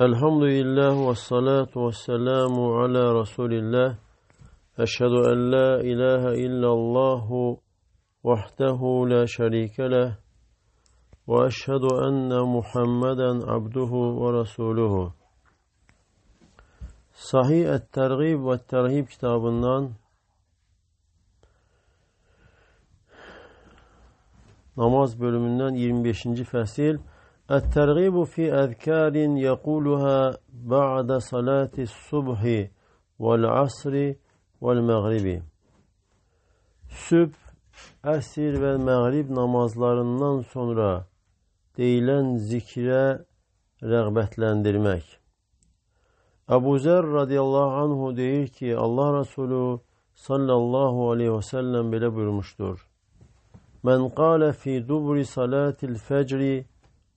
Elhamdülillah ve salatu ve selamu ala Resulillah. Eşhedü en la ilahe illallahu vahdehu la şerike leh. Ve eşhedü enne Muhammeden abduhu ve resuluhu. Sahih et-Tergib ve Terhib kitabından namaz bölümünden 25. fəsil. Et-Tergibu fi ezkarin yekuluha ba'da salati subhi vel asri vel mağribi. Sübh, əsr və məğrib namazlarından sonra deyilən zikrə rəğbətləndirmək. Əbu Zər radiyallahu anhu deyir ki, Allah Resulü sallallahu aleyhi və səlləm belə buyurmuşdur. Mən qale fi dubri salatil fəcri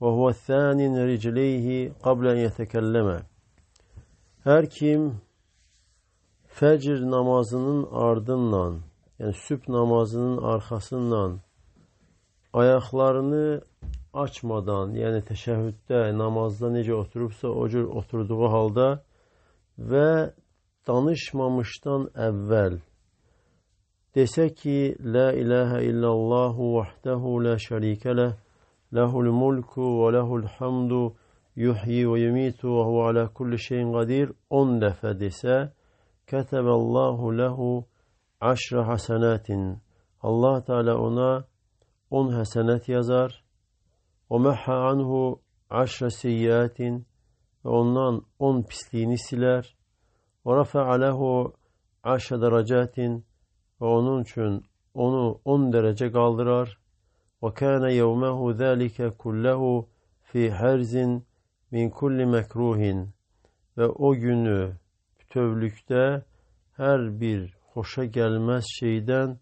və huvə thənin ricleyhi qablə yətəkəlləmə. Hər kim fəcr namazının ardından, yəni sübh namazının arxasından ayaqlarını açmadan, yəni təşəhhüddə, namazda necə oturubsa o cür oturduğu halda və danışmamışdan əvvəl desə ki, La ilahə illallahu vahdehu la şərikə ləh, ləhul mulku və ləhul hamdu yuhyi və yumitu və huvə alə kulli şeyin qadir 10 dəfə desə, kətəbəllahu ləhu aşrə həsənətin. Allah Teala ona 10 həsənət yazar. Və məhə anhu aşrə seyyiətin və ondan 10 pisliyini silər. Və rəfəə ləhu aşrə dərəcətin və onun üçün onu 10 dərəcə qaldırar. Və kənə yevməhu zəlikə kulləhu fi hərzin min kulli məkruhin. Və o günü bütövlükdə hər bir xoşa gəlməz şeydən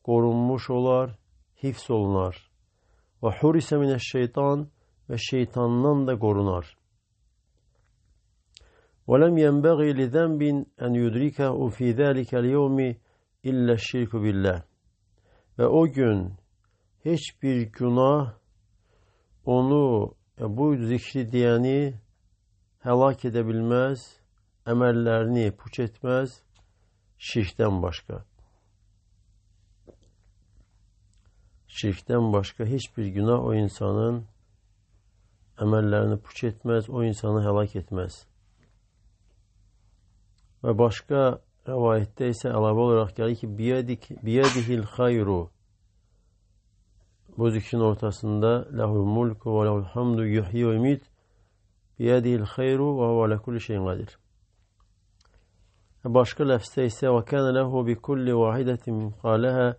qorunmuş olar, hifz olunar. Və hurisə minəş-şeytan və şeytandan da qorunar. Və ləm yənbəği li zənbin ən yudrikəhu fi zəlikəl yevmi illə şirku billah. Və o gün heç bir günah onu, bu zikri deyəni həlak edə bilməz, əməllərini puç etməz, şirkdən başqa. Şirkdən başqa heç bir günah o insanın əməllərini puç etməz, o insanı həlak etməz. Və başqa rəvayətdə isə əlavə olaraq gəlir ki, biyədihil xayru. Bu zikrin ortasında ləhul mulku və ləhul hamdu yuhyi və yumit biyədihil xayru və huvə alə kulli şeyin qadir. Başqa ləfzdə isə və kənə ləhu bi kulli vahidətin min qaləhə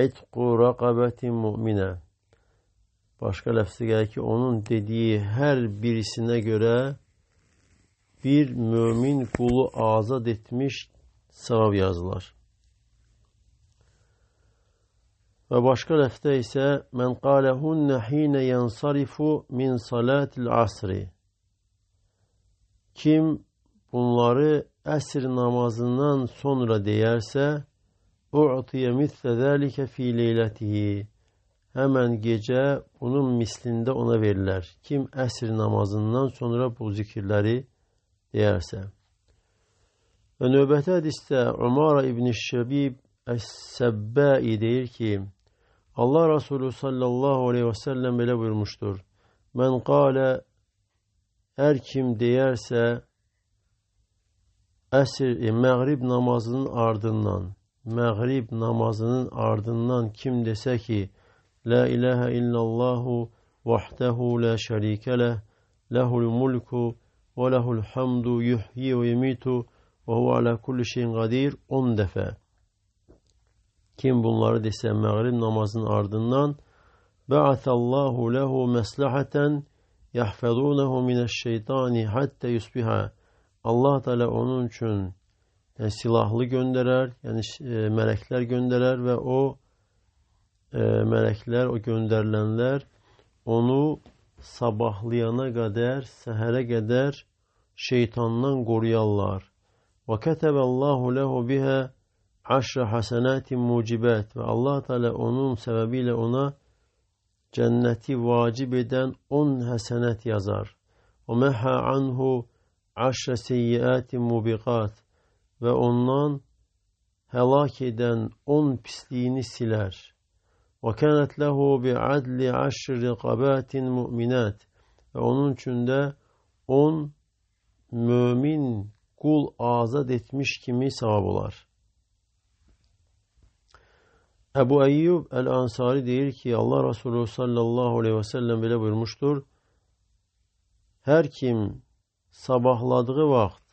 itqu rəqabətin mu'minə. Başqa ləfzdə gəlir ki, onun dediyi hər birisinə görə bir mömin qulu azad etmiş savab yazılar. Və başqa ləfzdə isə mən qaləhunə hinə yansarifu min salatil asri. Kim bunları əsr namazından sonra deyərsə, u'tiyə mislə zəlikə fi leylətihi. Həmən gecə bunun mislində ona verilər. Kim əsr namazından sonra bu zikirləri deyərsə. Və növbəti hədisdə Umara ibn Şəbib Əs-Səbbai deyir ki, Allah Resulü sallallahu aleyhi və səlləm belə buyurmuşdur. Mən qalə, hər kim deyərsə, məğrib namazının ardından kim desə ki, La ilahə illallahu vahdehu la şərikə ləh, ləhul mulku və ləhul hamdu yuhyi və yumitu və huvə alə kulli şeyin qadir 10 dəfə. Kim bunları desə məğrib namazının ardından bə'ətəllahu ləhu məsləhətən yəhfədunehu minəş-şeytani həttə yusbihə. Allah Teala onun üçün silahlı göndərər, yəni mələklər göndərər və o mələklər, o göndərilənlər onu sabahlayana qədər, səhərə qədər şeytandan qoruyarlar. Və kətəbəllahu ləhu bihə aşrə həsənətin mucibət və Allah Teala onun səbəbilə ona cənnəti vacib edən 10 həsənət yazar. وَمَحَا عَنْهُ عَشْرَ سَيِّئَاتٍ مُبِقَاتٍ ve ondan helak eden 10 pisliğini siler. وَكَانَتْ لَهُ بِعَدْلِ عَشْرِ رِقَبَاتٍ مُؤْمِنَاتٍ ve onun için de 10 mümin kul azat etmiş kimi sevap olar. Ebu Eyyub el-Ansari deyir ki, Allah Resulü sallallahu aleyhi ve sellem belə buyurmuştur. Her kim sabahladığı vaxt,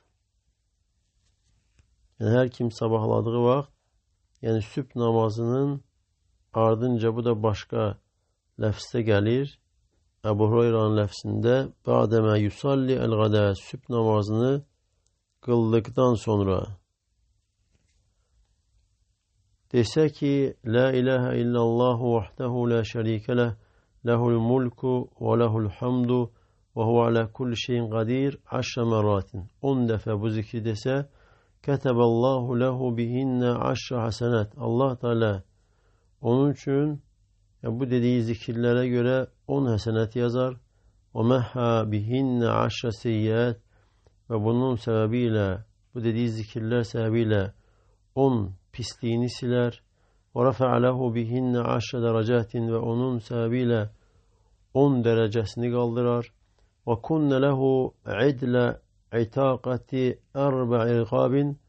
yani sübh namazının ardınca, bu da başka lafzde gelir. Ebu Hureyre'nin lafzinde ba'deme yusalli el-gada, sübh namazını kıldıktan sonra dese ki la ilahe illallah vahdehu la şerike leh, lehul mulku ve lehul hamdu ve huve ala kulli şeyin kadir 10 meratin. 10 defa bu zikri dese keteballahu lehu bihinne 10 hasenat. Allah Teala onun için bu dediği zikirlere göre 10 hasenat yazar. Ve mehha bihinne 10 seyyiat ve bunun sebebiyle, bu dediği zikirler sebebiyle 10 pisliğini siler. Ve rafa'a lehu bihinne 10 derecatin ve onun sebebiyle 10 derecesini kaldırar. Ve kunne lehu idle itaqati 4 irqabin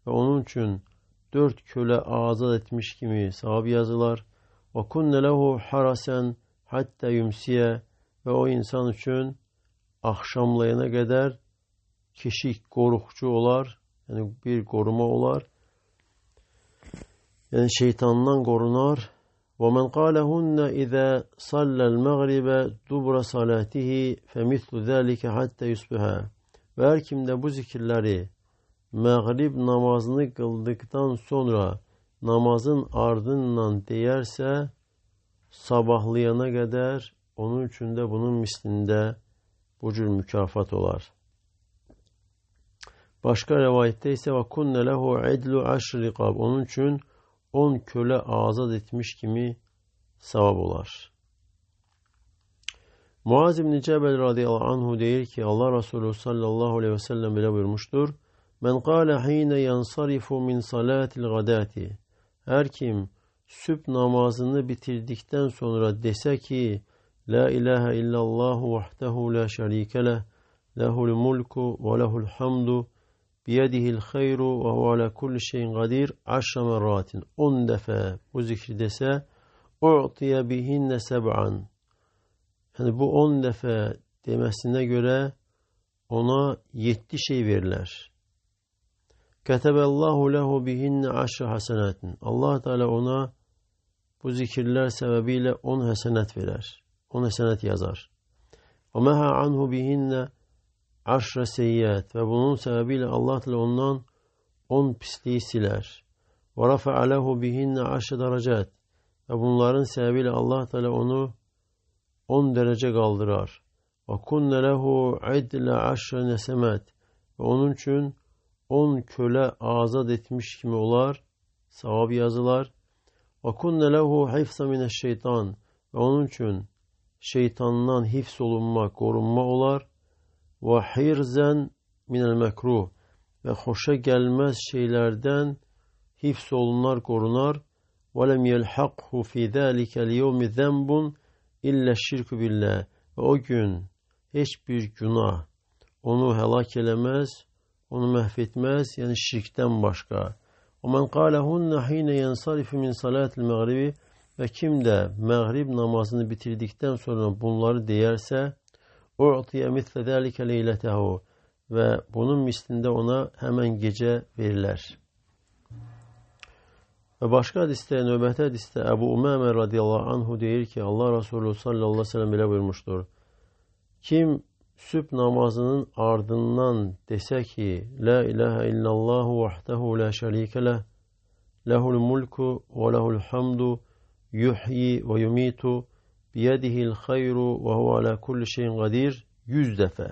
ve onun için 4 köle azat etmiş kimi sevap yazılar. Ve kunne lehu harasen hatta yumsiye ve o insan için akşamlayana kadar keşik korukçu olar, yani bir koruma olar. Yani şeytandan korunar. وَمَنْ قَالَهُنَّ اِذَا صَلَّ الْمَغْرِبَ دُبْرَ صَلَاتِهِ فَمِثْلُ ذَٰلِكَ حَتَّى يُصْبِحَا. Ve her kim de bu zikirleri mağrib namazını kıldıktan sonra namazın ardından deyerse sabahlayana kadar onun için de bunun mislinde bu cür mükafat olar. Başka rivayette ise وَكُنَّ لَهُ عِدْلُ 10 رِقَابٍ onun için 10 köle azat etmiş kimi sevap olar. Muaz ibn Cebel radıyallahu anhu deyir ki, Allah Resulü sallallahu aleyhi ve sellem bile buyurmuştur. Men kâle hîne yansarifu min salâtil gadâti. Her kim sübh namazını bitirdikten sonra dese ki, La ilahe illallahu vahdehu la şerike leh, lehul mulku ve lehul hamdu, biyedihil hayru ve huve ala kulli şeyin kadir 10 meratin. 10 defa bu zikri dese u'tiye bihinne seb'an. Yani bu 10 defa demesine göre ona 7 şey verirler. Ketebellahu lehu bihinne 10 hasenatin. Allah Teala ona bu zikirler sebebiyle 10 hasenat verir. 10 hasenat yazar. Ve meha anhu bihinne 10 seyyiat ve bunun sebebiyle Allah Teala ondan 10 pisliği siler. Ve rafa'a lehu bihinne 10 derecat ve bunların sebebiyle Allah Teala onu 10 derece kaldırar. Ve kunne lehu idle 10 nesemat ve onun için 10 köle azat etmiş kimi olar, sevap yazılar. Ve kunne lehu hifza mineşşeytan ve onun için şeytandan hifz olunma, korunma olar. Ve hirzen minel mekruh ve hoşa gelmez şeylerden hifz olunlar, korunar. Ve lem yelhaqhu fi zâlikel yevmi zenbun illa şirku billah ve o gün hiçbir günah onu helak elemez, onu mahvetmez, yani şirkten başka. O men kâlehunne hîne yensarifu min salâtil mağribi ve kim de mağrib namazını bitirdikten sonra bunları deyerse u'tiye misle zâlike leyletehu ve bunun mislinde ona hemen gece verirler. Ve başka hadiste, nöbete hadiste Ebu Umame radıyallahu anhu deyir ki, Allah Resulü sallallahu aleyhi ve sellem bile buyurmuştur. Kim sübh namazının ardından dese ki La ilahe illallahu vahdehu la şerike leh, lehul mulku ve lehul hamdu, yuhyi ve yumitu, biyedihil hayru ve huve ala kulli şeyin kadir 100 defa.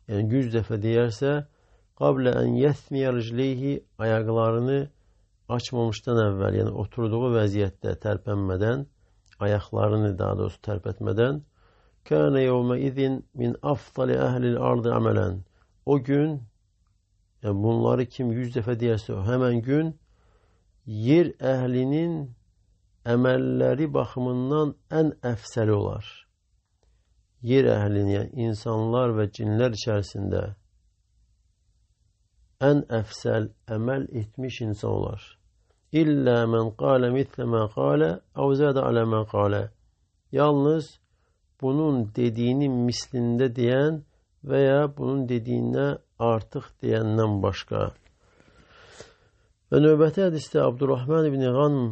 Yani 100 defa diyerse kable en yethmiye ricleyhi ayaklarını açmamıştan evvel, yani oturduğu vaziyette terpenmeden, ayaklarını daha doğrusu terpetmeden كَانَ يَوْمَئِذٍ مِنْ أَفْضَلِ أَهْلِ الْأَرْضِ عَمَلًا. O gün, yani bunları kim 100 defa deyərsə, hemen gün yer əhlinin əməlləri baxımından ən əfsəli olar. Yer əhlinin, yani insanlar və cinlər içərisində ən əfsəl əməl etmiş insan olar. İllə mən qalə mitlə mə qalə əv zədə alə mə qalə. Yalnız bunun dediyinin mislində deyən və ya bunun dediyinə artıq deyəndən başqa. Və növbəti hədisdə Abdurrahman ibn Ghanm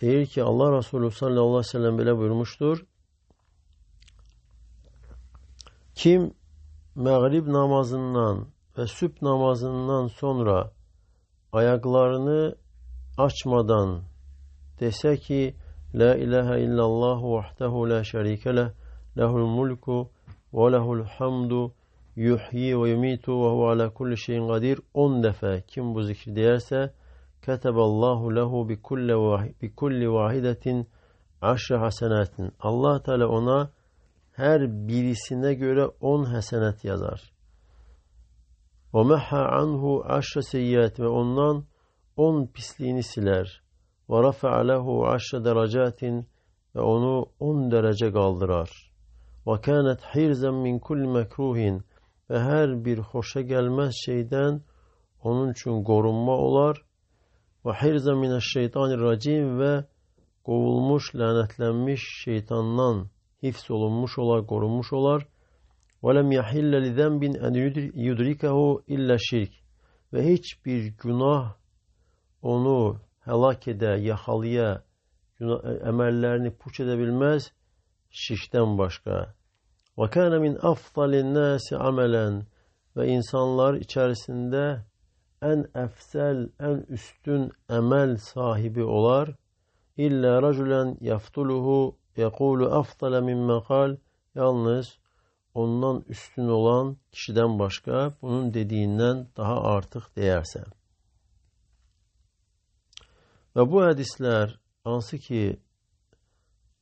deyir ki, Allah Resulü sallallahu aleyhi ve sellem belə buyurmuşdur. Kim məğrib namazından və sübh namazından sonra ayaklarını açmadan desə ki, La ilahe illallah vahdehu la şerike leh, lehul mulku ve lehul hamdu, yuhyi ve yumitu ve huve ala kulli şeyin kadir. 10 defa kim bu zikri deyərsə, Keteballahu lehu bi kulli vahidetin 10 hasenatin. Allah Teala ona her birisine göre 10 hasenat yazar. Ve mehha anhu 10 seyyat ve ondan 10 pisliğini siler. Ve rafa'a lehu 10 derecatin ve onu 10 derece kaldırar. Ve kânet hirzen min kulli mekruhin ve her bir hoşa gelmez şeyden onun için korunma olar. Ve hirzen mineşşeytanirracim ve kovulmuş, lanetlenmiş şeytandan hifz olunmuş olar, korunmuş olar. Ve lem yahille li zenbin en yudrikehu illa şirk. Ve hiçbir günah onu helak ede, yakalaya, emellerini puç edebilmez şirkten başka. Ve kâne min afdalin nâsi amelen. Ve insanlar içerisinde en efsel, en üstün emel sahibi olar. İlla raculen yaftuluhu yekulu afdale mimme kal. Yalnız ondan üstün olan kişiden başka bunun dediğinden daha artıq deyərsə. Və bu hədislər hansı ki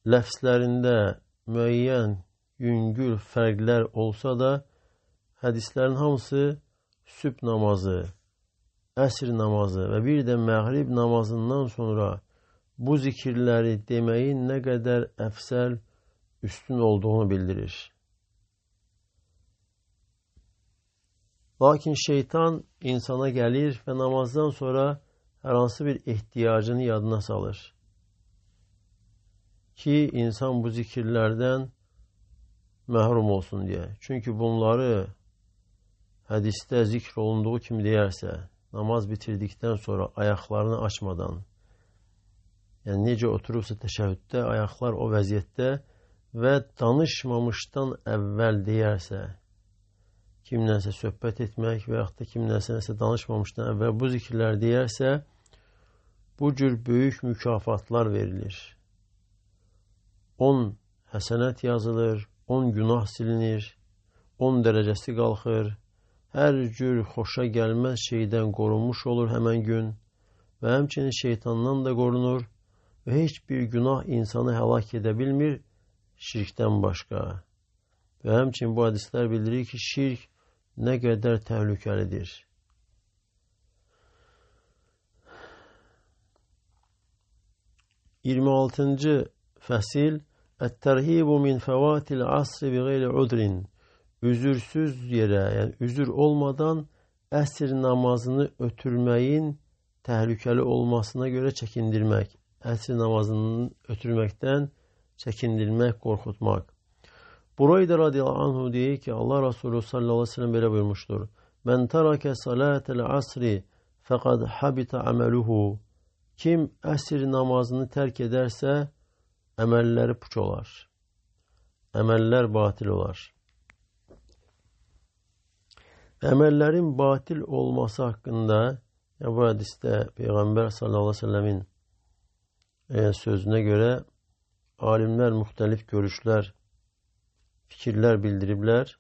ləfslərində müəyyən yüngül fərqlər olsa da hədislərin hamısı sübh namazı, əsr namazı və bir də məğrib namazından sonra bu zikirləri deməyin nə qədər əfsəl, üstün olduğunu bildirir. Lakin şeytan insana gəlir və namazdan sonra hər hansı bir ehtiyacını yadına salır. Ki insan bu zikirlərdən məhrum olsun deyə. Çünki bunları hədisdə zikr olunduğu kimi deyərsə, namaz bitirdikdən sonra ayaqlarını açmadan, yəni necə oturursa təşəhhüddə, ayaqlar o vəziyyətdə və danışmamışdan əvvəl deyərsə, kimlənsə söhbət etmək və yaxud da kimlənsə danışmamışdan əvvəl bu zikirlər deyərsə, bu cür böyük mükafatlar verilir. 10 həsənət yazılır, 10 günah silinir, 10 dərəcəsi qalxır, hər cür xoşa gəlməz şeydən qorunmuş olur həmən gün və həmçinin şeytandan da qorunur və heç bir günah insanı həlak edə bilmir şirkdən başqa. Və həmçinin bu hadislər bildirir ki, şirk nə qədər təhlükəlidir. Yirmi 26-cı fəsil Ət-tərhibu min fəvatil asri bi qeyri udrin. Üzürsüz yerə, yəni üzür olmadan əsr namazını ötürməyin təhlükəli olmasına görə çəkindirmək. Əsr namazını ötürməkdən çəkindirmək, qorxutmaq. Burayda radiyallahu anhu deyir ki, Allah Resulü sallallahu aleyhi ve sellem belə buyurmuşdur. Mən tərəkə salatel asri fəqad habita aməluhu. Kim əsr namazını tərk edərsə, əməlləri puç olar. Əməllər batil olar. Əməllərin batil olması haqqında bu hədisdə Peyğəmbər sallallahu aleyhi ve sellemin sözünə görə alimlər müxtəlif görüşlər, fikirlər bildiriblər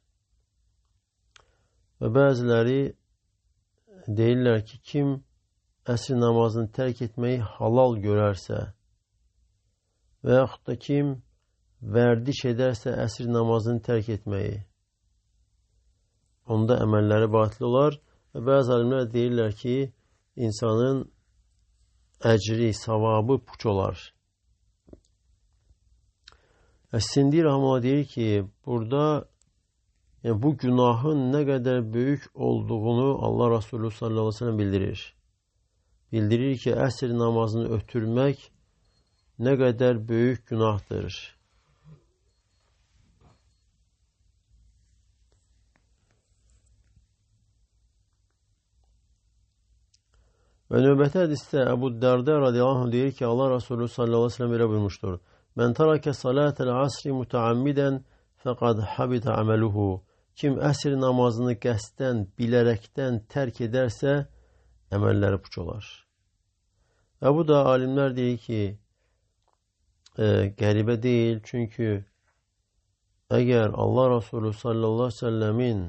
və bəziləri deyirlər ki, kim əsr namazını tərk etməyi halal görərsə və yaxud da kim vərdiş edərsə əsr namazını tərk etməyi, onda əməlləri batil olar. Və bəzi alimlər deyirlər ki, insanın əcri, savabı puç olar. Əs-Sindi Rəhməllah deyir ki, burada bu günahın nə qədər böyük olduğunu Allah Resulü sallallahu aleyhi ve sellem bildirir. Bildirir ki, əsr namazını ötürmək nə qədər böyük günahdır. Və növbəti hədisdə Əbu Dərdə radiyallahu anh deyir ki, Allah Resulü sallallahu aleyhi ve sellem belə buyurmuşdur. Mən tərəkə salətəl asri mütəammidən fəqad habitə əməluhu. Kim əsr namazını qəsdən, bilərəkdən tərk edərsə, əməlləri puç olar. Və bu da alimlər deyir ki, qəribə deyil. Çünki əgər Allah Resulü sallallahu aleyhi ve sellemin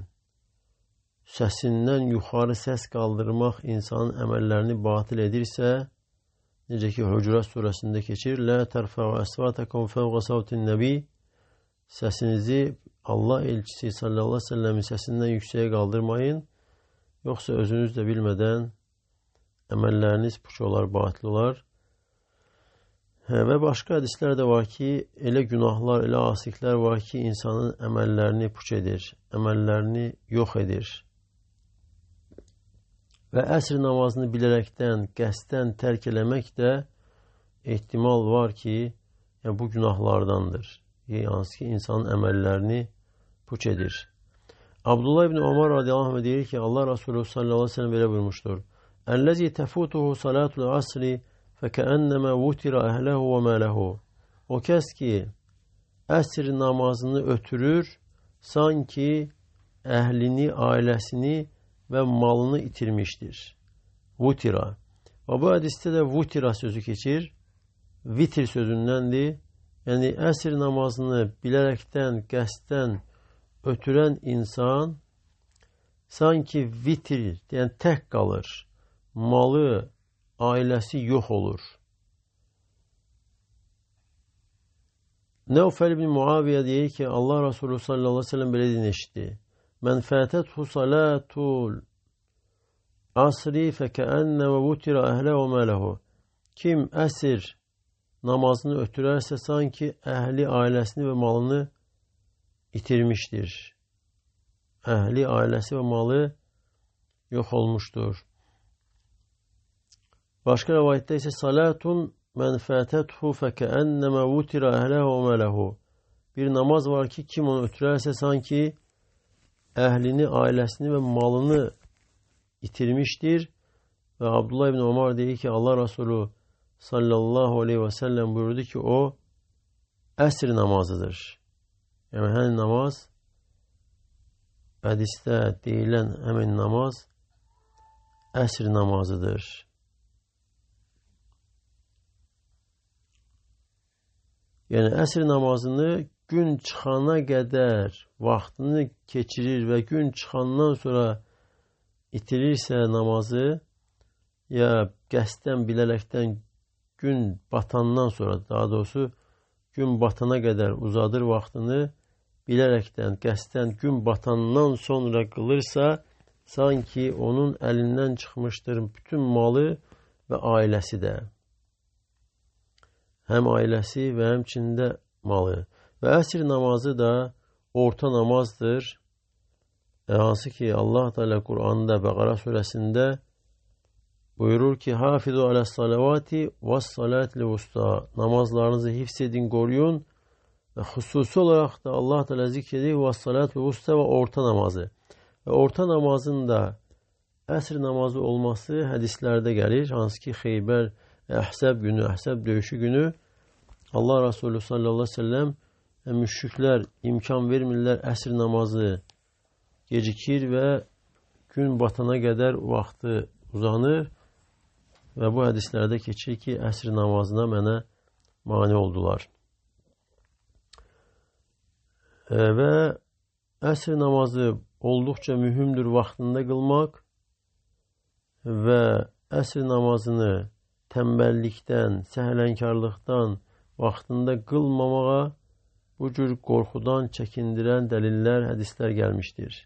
səsindən yuxarı səs qaldırmaq insanın əməllərini batil edirsə, necə ki, Hucurat surəsində keçir, Lə tərfəu əsvatəkum fəvqə savtin nəbi, səsinizi Allah elçisi sallallahu aleyhi ve sellemin səsindən yüksəyə qaldırmayın, yoxsa özünüz də bilmədən əməlləriniz puç olar, batil olar. Və başqa hədislər də var ki, elə günahlar, elə asiklər var ki, insanın əməllərini puç edir, əməllərini yox edir. Və əsr namazını bilərəkdən, qəsdən tərk eləmək də ehtimal var ki, bu günahlardandır. Hansı ki, insanın əməllərini puç edir. Abdullah ibn Ömər radiyallahu anh deyir ki, Allah Resulü sallallahu aleyhi ve sellem belə buyurmuşdur. Əlləzi təfutuhu salatul asri fəkəənnəmə vutirə əhləhu və mələhu. O kəs ki, əsr namazını ötürür, sanki əhlini, ailəsini və malını itirmişdir. Vutira. Və bu hədisdə də vutira sözü keçir. Vitir sözündəndir. Yəni, əsr namazını bilərəkdən, qəsdən ötürən insan sanki vitir, yəni tək qalır. Malı, ailəsi yox olur. Nəufəl ibn Muaviyə deyir ki, Allah Resulü sallallahu aleyhi ve sellem belə dinləşdi. Mən fətəthu salatul asri fəkəənnə və vutirə əhlə və mələhu. Kim əsr namazını ötürərsə, sanki əhli, ailəsini və malını itirmişdir. Əhli, ailəsi və malı yox olmuşdur. Başqa rəvayətdə isə salatun mən fətəthu fəkəənnəmə vutirə əhlə və mələhu. Bir namaz var ki, kim onu ötürərsə, sanki əhlini, ailəsini və malını itirmişdir. Və Abdullah ibn Ömər deyir ki, Allah Resulü sallallahu aleyhi ve sellem buyurdu ki, o əsr namazıdır. Yəni, həmin namaz, hədisdə deyilən həmin namaz əsr namazıdır. Yəni, əsr namazını gün çıxana qədər vaxtını keçirir və gün çıxandan sonra itirirsə namazı, ya qəsdən, bilərəkdən gün batandan sonra, daha doğrusu gün batana qədər uzadır vaxtını, bilərəkdən, qəsdən gün batandan sonra qılırsa, sanki onun əlindən çıxmışdır bütün malı və ailəsi də. Həm ailəsi və həmçində malı. Və əsr namazı da orta namazdır. Hansı ki, Allah Teala Qur'anda Bəqara surəsində buyurur ki, Hafizu aləs salavati və salatli vusta. Namazlarınızı hifz edin, qoruyun. Və xüsusi olaraq da Allah Teala zikr edir və salatli vusta və orta namazı. Və orta namazın da əsr namazı olması hədislərdə gəlir. Hansı ki, Xeybər, Əhzəb günü, Əhzəb döyüşü günü Allah Resulü sallallahu aleyhi ve sellem müşriklər imkan vermirlər, əsr namazı gecikir və gün batana qədər vaxtı uzanır və bu hədislərdə keçir ki, əsr namazına mənə mane oldular. Və əsr namazı olduqca mühümdür vaxtında qılmaq və əsr namazını tənbəllikdən, səhlənkarlıqdan vaxtında qılmamağa bu cür qorxudan çəkindirən dəlillər, hədislər gəlmişdir.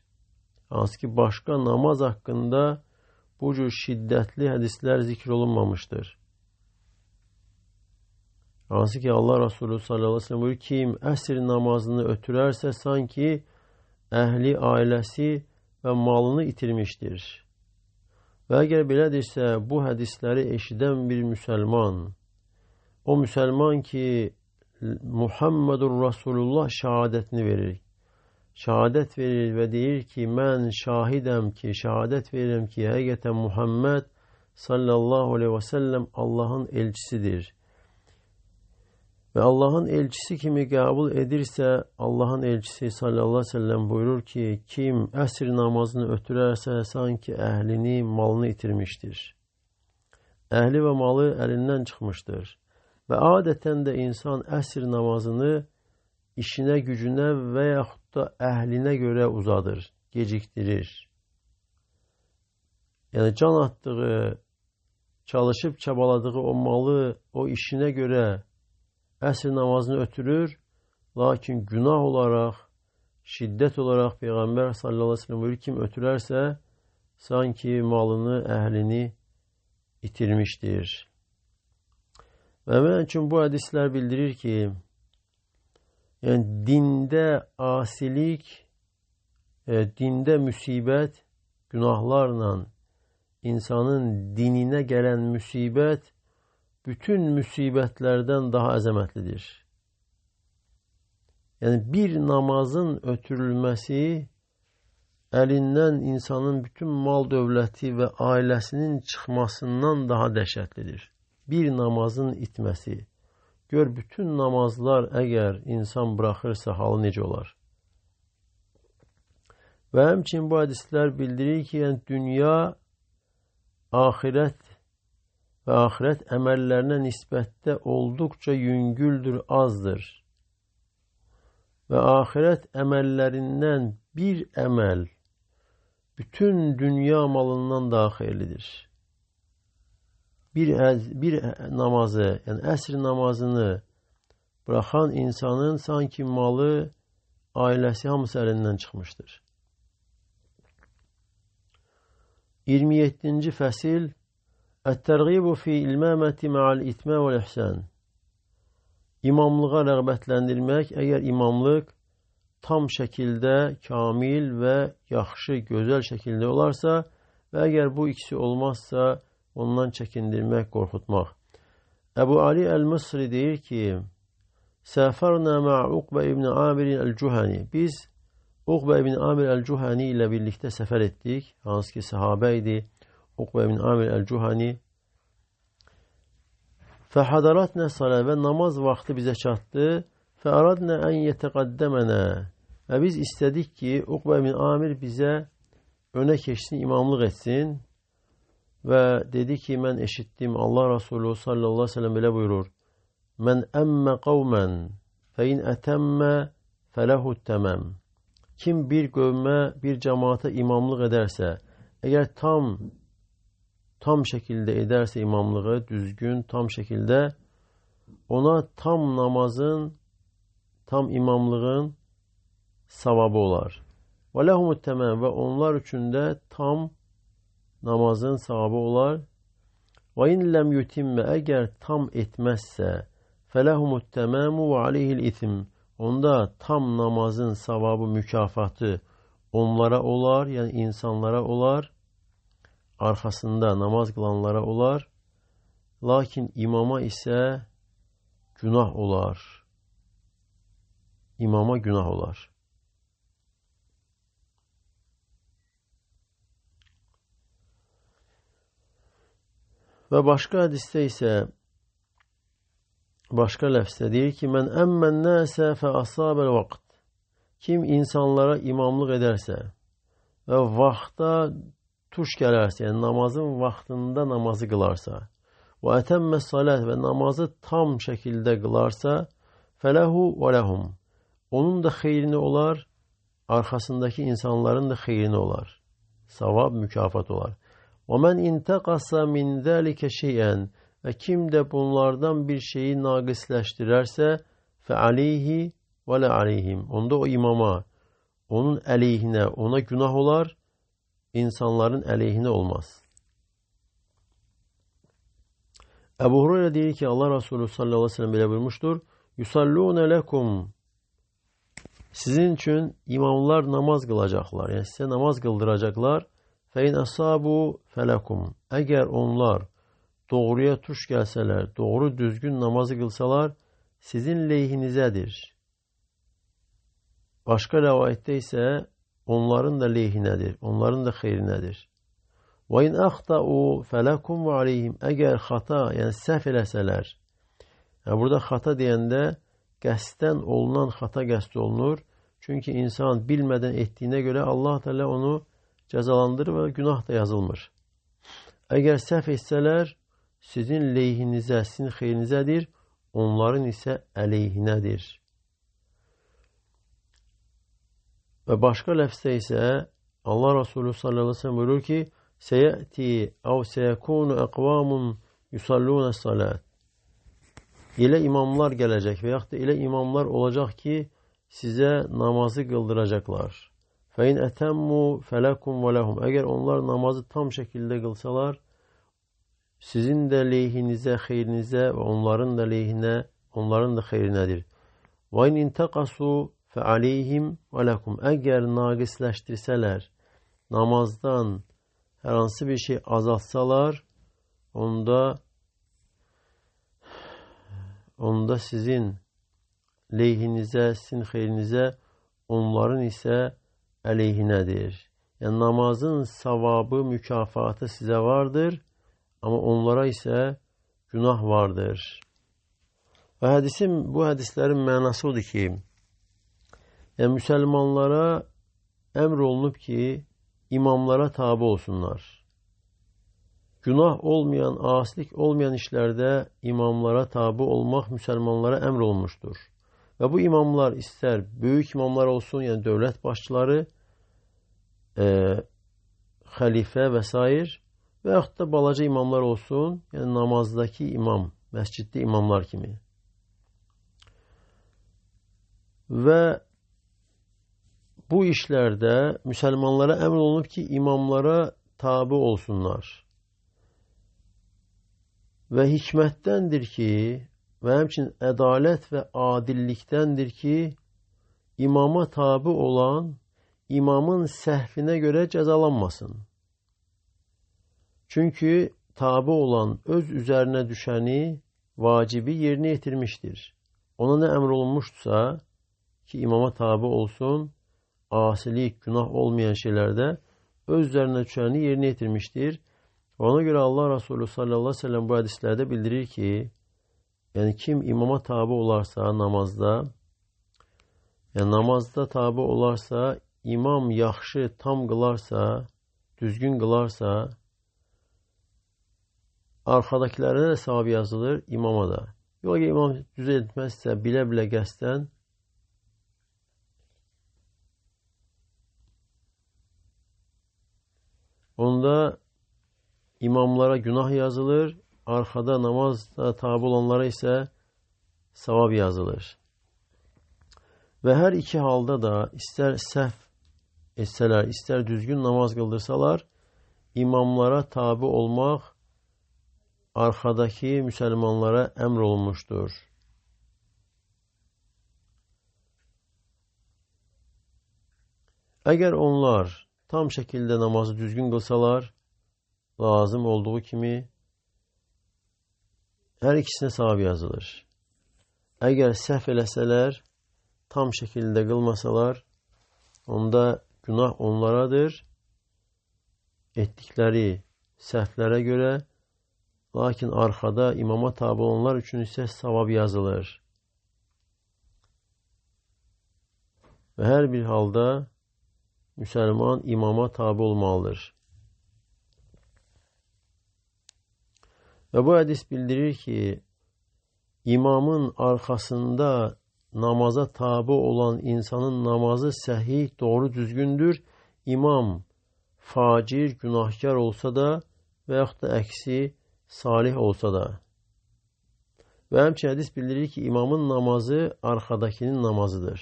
Hansı ki, başqa namaz haqqında bu cür şiddətli hədislər zikr olunmamışdır. Hansı ki, Allah Resulü sallallahu aleyhi ve sellem buyurur, kim əsr namazını ötürərsə, sanki əhli, ailəsi və malını itirmişdir. Və əgər belədirsə, bu hədisləri eşidən bir müsəlman, o müsəlman ki, Muhammedur Resulullah şəhadətini verir. Şəhadət verir və deyir ki, mən şahidəm ki, şəhadət verirəm ki, həqiqətən Muhammed sallallahu aleyhi və səlləm Allahın elçisidir. Və Allahın elçisi kimi qəbul edirsə, Allahın elçisi sallallahu aleyhi və səlləm buyurur ki, kim əsr namazını ötürərsə, sanki əhlini, malını itirmişdir. Əhli və malı əlindən çıxmışdır. Və adətən də insan əsr namazını işinə, gücünə və yaxud da əhlinə görə uzadır, gecikdirir. Yəni, can atdığı, çalışıb çabaladığı o malı, o işinə görə əsr namazını ötürür, lakin günah olaraq, şiddət olaraq Peyğəmbər sallallahu aleyhi ve sellem buyurur, kim ötürərsə, sanki malını, əhlini itirmişdir. Və mənim üçün bu hədislər bildirir ki, yəni dində asilik, dində müsibət, günahlarla insanın dininə gələn müsibət bütün müsibətlərdən daha əzəmətlidir. Yəni bir namazın ötürülməsi əlindən insanın bütün mal dövləti və ailəsinin çıxmasından daha dəhşətlidir. Bir namazın itməsi. Gör, bütün namazlar əgər insan buraxırsa, halı necə olar? Və həmçinin bu hədislər bildirir ki, yəni dünya, axirət və axirət əməllərinə nisbətdə olduqca yüngüldür, azdır. Və axirət əməllərindən bir əməl bütün dünya malından daha xeyirlidir. Bir namazı, yəni əsr namazını bıraxan insanın sanki malı, ailəsi hamısı əlindən çıxmışdır. 27-ci fəsil Ət-tərğibu fi ilməməti ma'al itmə və ihsan. İmamlığa rəğbətləndirmək, əgər imamlıq tam şəkildə, kamil və yaxşı, gözəl şəkildə olarsa və əgər bu ikisi olmazsa, ondan çəkindirmək, qorxutmaq. Əbu Ali Əl-Mısri deyir ki, Səfərnə mə'Uqbə ibn Amir Əl-Cuhani. Biz Uqbə ibn Amir Əl-Cuhani ilə birlikdə səfər etdik. Hansı ki, səhabə idi. Uqbə ibn Amir Əl-Cuhani. Fəhadaratnə salə və namaz vaxtı bizə çatdı. Fəaradnə ən yətəqəddəmənə. Və biz istədik ki, Uqbə ibn Amir bizə önə keçsin, imamlıq etsin. Və dedi ki, mən eşitdim, Allah Resulü sallallahu aleyhi ve sellem belə buyurur. Mən əmmə qavmən fəin ətəmmə fələhud təməm. Kim bir qövmə, bir cəmaata imamlıq edərsə, əgər tam şəkildə edərsə imamlığı, düzgün, tam şəkildə, ona tam namazın, tam imamlığın savabı olar. Və ləhumut təməm və onlar üçün də tam namazın savabı olar. Və in ləm yutimmə, əgər tam etməzsə, fələhumut təməmu və aleyhil itim. Onda tam namazın savabı, mükafatı onlara olar, yəni insanlara olar. Arxasında namaz qılanlara olar. Lakin imama isə günah olar. İmama günah olar. Və başqa hədisdə isə, başqa ləfsdə deyir ki, mən əmmən nəsə fə asabəl vaqt. Kim insanlara imamlıq edərsə və vaxta tuş gələrsə, yəni namazın vaxtında namazı qılarsa, və ətəmmə salət və namazı tam şəkildə qılarsa, fələhu və ləhum. Onun da xeyrini olar, arxasındakı insanların da xeyrini olar. Savab, mükafat olar. Və mən intəqasa min zəlikə şeyən və kim də bunlardan bir şeyi naqisləşdirərsə fə aleyhi və la aleyhim. Onda o imama, onun əleyhinə, ona günah olar, insanların əleyhinə olmaz. Əbu Hureyre deyir ki, Allah Resulü sallallahu aleyhi ve sellem belə buyurmuşdur. Yusallûne lekum. Sizin üçün imamlar namaz qılacaqlar. Yəni sizə namaz qıldıracaqlar. Fəin əsabu fələkum. Əgər onlar doğruya tuş gəlsələr, doğru düzgün namazı qılsalar, sizin leyhinizədir. Başqa rəvayətdə isə onların da leyhinədir, onların da xeyrinədir. Və in əxtəu fələkum və aleyhim. Əgər xata, yəni səhv eləsələr, yəni burada xata deyəndə qəsdən olunan xata qəsd olunur. Çünki insan bilmədən etdiyinə görə Allah Teala onu cəzalandırır və günah da yazılmır. Əgər səhv etsələr, sizin leyhinizə, sizin xeyrinizədir, onların isə əleyhinədir. Və başqa ləfsdə isə Allah Resulü sallallahu aleyhi ve sellem buyurur ki, səyəti əv səyəkunu əqvamun yusallunə salat. Elə imamlar gələcək və yaxud da elə imamlar olacaq ki, sizə namazı qıldıracaqlar. Fəin ətəmmu fələkum və ləhum. Əgər onlar namazı tam şəkildə qılsalar, sizin də leyhinizə, xeyrinizə və onların da leyhinə, onların da xeyrinədir. Və in intəqasu fəaleyhim və ləkum. Əgər naqisləşdirsələr, namazdan hər hansı bir şey azaltsalar, onda sizin leyhinizə, sizin xeyrinizə, onların isə əleyhinədir. Yəni namazın savabı, mükafatı sizə vardır, amma onlara isə günah vardır. Və bu hədislərin mənası odur ki, yəni müsəlmanlara əmr olunub ki, imamlara tabi olsunlar. Günah olmayan, asilik olmayan işlərdə imamlara tabi olmaq müsəlmanlara əmr olunmuşdur. Və bu imamlar istər böyük imamlar olsun, yəni dövlət başçıları, xəlifə və s. və yaxud da balaca imamlar olsun, yəni namazdakı imam, məsciddə imamlar kimi. Və bu işlərdə müsəlmanlara əmr olunub ki, imamlara tabi olsunlar. Və hikmətdəndir ki, və həmçinin ədalət və adillikdəndir ki, imama tabi olan imamın səhvinə görə cəzalanmasın. Çünki tabi olan öz üzərinə düşəni, vacibi yerinə yetirmişdir. Ona nə əmr olunmuşdursa ki, imama tabi olsun, asilik, günah olmayan şeylərdə öz üzərinə düşəni yerinə yetirmişdir. Ona görə Allah Resulü sallallahu aleyhi ve sellem bu hədislərdə bildirir ki, yəni kim imama tabi olarsa namazda, yəni namazda tabi olarsa, imam yaxşı, tam qılarsa, düzgün qılarsa, arxadakilərə də savab yazılır, imama da. Yox ki, imam düz etməzsə, bilə-bilə qəsdən, onda imamlara günah yazılır, arxada namazda tabi olanlara isə savab yazılır. Və hər iki halda da istər səhv etsələr, istər düzgün namaz qıldırsalar, imamlara tabi olmaq arxadakı müsəlmanlara əmr olunmuşdur. Əgər onlar tam şəkildə namazı düzgün qılsalar, lazım olduğu kimi hər ikisinə savab yazılır. Əgər səhv eləsələr, tam şəkildə qılmasalar, onda günah onlaradır, etdikləri səhvlərə görə, lakin arxada imama tabi olanlar üçün isə savab yazılır. Və hər bir halda müsəlman imama tabi olmalıdır. Və bu hədis bildirir ki, imamın arxasında namaza tabi olan insanın namazı səhih, doğru, düzgündür. İmam facir, günahkar olsa da və yaxud da əksi salih olsa da. Və həmçinin hədis bildirir ki, imamın namazı arxadakinin namazıdır.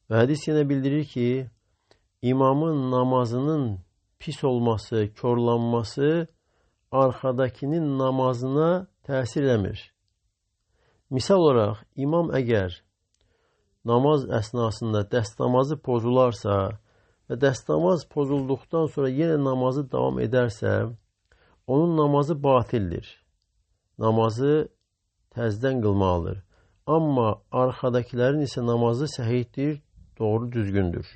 Və hədis yenə bildirir ki, imamın namazının pis olması, korlanması arxadakinin namazına təsir eləmir. Misal olaraq, imam əgər namaz əsnasında dəstəmazı pozularsa və dəstəmaz pozulduqdan sonra yenə namazı davam edərsə, onun namazı batildir. Namazı təzdən qılmalıdır. Amma arxadakilərin isə namazı səhihdir, doğru, düzgündür.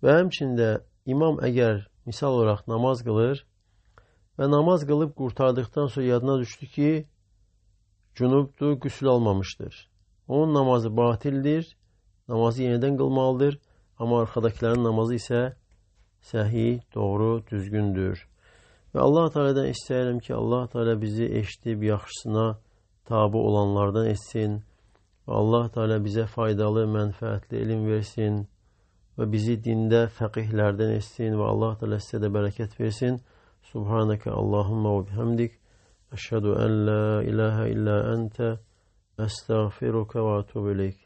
Və həmçində imam əgər misal olaraq namaz qılır və namaz qılıb qurtardıqdan sonra yadına düşdü ki, cünubdur, qüsül almamışdır. Onun namazı batildir, namazı yenidən qılmalıdır, amma arxadakilərin namazı isə səhih, doğru, düzgündür. Və Allah Teala'dan istəyirəm ki, Allah Teala bizi eşidib yaxşısına tabi olanlardan etsin. Və Allah Teala bizə faydalı, mənfəətli elm versin və bizi dində fəqihlərdən etsin və Allah Teala sizə də bərəkət versin. Subhanəkə Allahumma və bihamdik. Əşhədu ən la ilahə illə əntə əstəğfiruka və atubu ileyk.